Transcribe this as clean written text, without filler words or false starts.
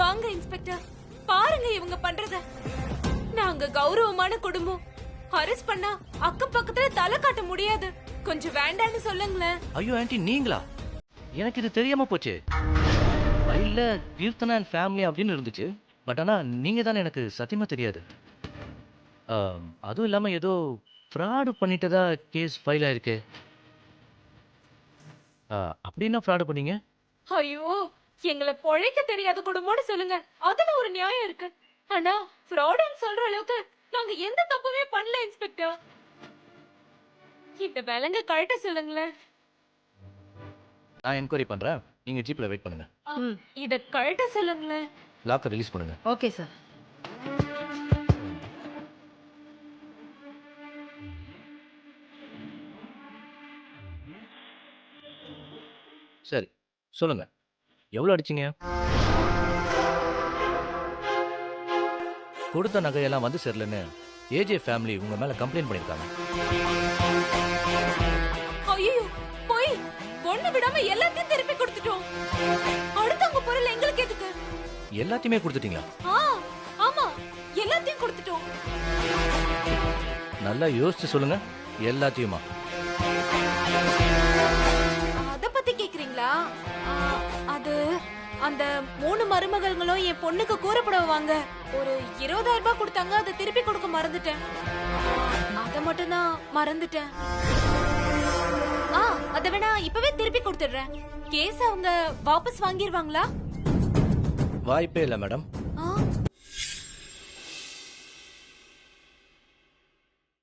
வாங்க இன்ஸ்பெக்டர், பாருங்க இவங்க பண்றத. நாங்க கௌரவமான குடும்பம். அரெஸ்ட் பண்ணா அக்கம் பக்கத்துல தலை காட்ட முடியாது. கொஞ்சம் வேண்டான்னு சொல்லுங்களேன். ஐயோ ஆன்ட்டி, நீங்களா? எனக்கு இது தெரியாம போச்சு. இல்ல கீர்த்தனா அண்ட் ஃபேமிலி அப்படின்னு இருந்துச்சு. பட் ஆனா நீங்க தானே எனக்கு சத்தியமா தெரியாது. அதுவும் இல்லாம ஏதோ ஃப்ராடு பண்ணிட்டதா கேஸ் ஃபைல் ஆயிருக்கு. அப்படின்னா ஃப்ராடு பண்ணீங்க? ஐயோ, எங்களை பொழைக்க தெரியாத குடும்பம்னு சொல்லுங்க, அதுல ஒரு நியாயம் இருக்கு. ஆனா ஃப்ராடுன்னு சொல்ற அளவுக்கு நாங்க எந்த தப்புமே பண்ணல இன்ஸ்பெக்டர். இந்த விலங்க கழட்ட சொல்லுங்களேன். நான் என்கொயரி பண்றேன். நீங்க ஜீப்ல வெயிட் பண்ணுங்க. இத கழட்ட சொல்லுங்களேன். லாக்கர் ரிலீஸ் பண்ணுங்க. Okay sir. சரி, சொல்லுங்க. எவ்வளோ அடிச்சீங்க? கொடுத்த நகையெல்லாம் வந்து சேரலன்னு ஏஜே ஃபேமிலி உங்க மேல கம்ப்ளைண்ட் பண்ணிருக்காங்க. ஐயோ, போய் ஒண்ணு விடாம எல்லாத்தையும் திருப்பி கொடுத்துட்டோம். அடுத்தவங்க பொருள் எங்களுக்கு எதுக்கு? எல்லாத்தையுமே கொடுத்துட்டீங்களா? ஆமா, எல்லாத்தையும் கொடுத்துட்டோம். நல்லா யோசிச்சு சொல்லுங்க. எல்லாத்தையுமா? அத பத்தி கேக்குறீங்களா? அது அந்த 3 மருமகள்களும் என் பொண்ணுக்கு கூறப்படுவாங்க. ஒரு 20,000 ரூபாய் கொடுத்தாங்க, அதை திருப்பி கொடுக்க மறந்துட்டேன். அத மட்டும் தான் மறந்துட்டேன். அத வேணா இப்பவே திருப்பி கொடுத்துடுறேன். கேஸ் அவங்க வாபஸ் வாங்கிடுவாங்களா? வாய்ப்பே இல்லை மேடம்.